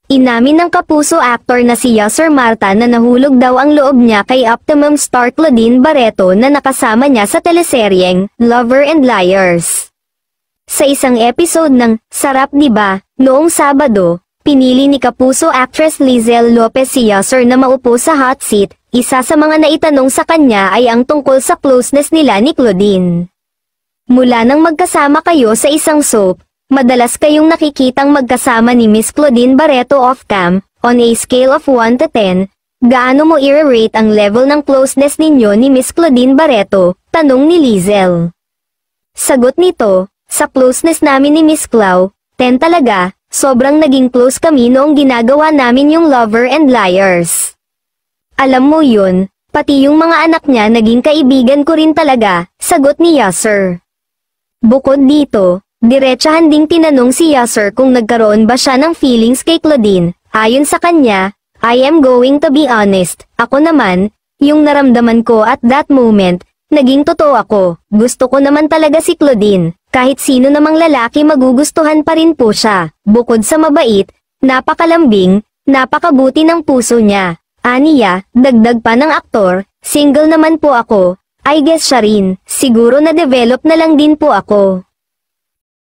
Inamin ng kapuso actor na si Yasser Marta na nahulog daw ang loob niya kay Optimum star Claudine Barreto na nakasama niya sa teleseryeng Lover and Liars. Sa isang episode ng Sarap Diba, noong Sabado, pinili ni kapuso actress Lizelle Lopez si Yasser na maupo sa hot seat. Isa sa mga naitanong sa kanya ay ang tungkol sa closeness nila ni Claudine. Mula nang magkasama kayo sa isang soap, madalas kayong nakikitang magkasama ni Miss Claudine Barreto off-cam. On a scale of 1 to 10, gaano mo i-rate ang level ng closeness ninyo ni Miss Claudine Barreto? Tanong ni Lizelle. Sagot nito, sa closeness namin ni Miss Clau, 10 talaga, sobrang naging close kami noong ginagawa namin yung Lover and Liars. Alam mo yun, pati yung mga anak niya naging kaibigan ko rin talaga, sagot ni Yasser. Bukod dito, diretsahan ding tinanong si Yasser kung nagkaroon ba siya ng feelings kay Claudine. Ayon sa kanya, I am going to be honest, ako naman, yung naramdaman ko at that moment, naging totoo ako, gusto ko naman talaga si Claudine, kahit sino namang lalaki magugustuhan pa rin po siya, bukod sa mabait, napakalambing, napakabuti ng puso niya. Aniya, dagdag pa ng aktor, single naman po ako, I guess siya rin, siguro na-develop na lang din po ako.